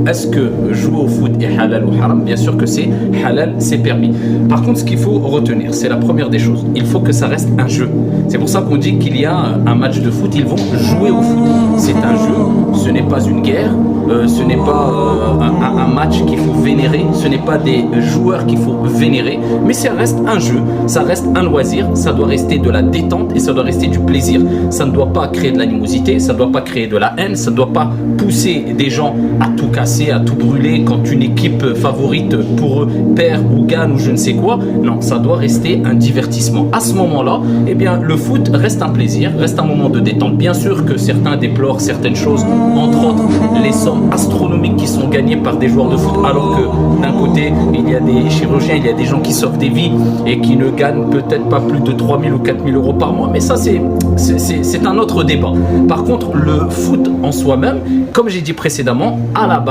est-ce que jouer au foot est halal ou haram? Bien sûr que c'est halal, c'est permis. Par contre, ce qu'il faut retenir, c'est la première des choses. Il faut que ça reste un jeu. C'est pour ça qu'on dit qu'il y a un match de foot, ils vont jouer au foot. C'est un jeu, ce n'est pas une guerre, ce n'est pas un match qu'il faut vénérer, ce n'est pas des joueurs qu'il faut vénérer, mais ça reste un jeu, ça reste un loisir, ça doit rester de la détente et ça doit rester du plaisir. Ça ne doit pas créer de l'animosité, ça ne doit pas créer de la haine, ça ne doit pas pousser des gens à tout casser, à tout brûler quand une équipe favorite pour eux perd ou gagne ou je ne sais quoi. Non, ça doit rester un divertissement. À ce moment-là, eh bien, le foot reste un plaisir, reste un moment de détente. Bien sûr que certains déplorent certaines choses, entre autres les sommes astronomiques qui sont gagnées par des joueurs de foot, alors que d'un côté, il y a des chirurgiens, il y a des gens qui sauvent des vies et qui ne gagnent peut-être pas plus de 3 000 ou 4 000 euros par mois. Mais ça, c'est un autre débat. Par contre, le foot en soi-même, comme j'ai dit précédemment, à la base,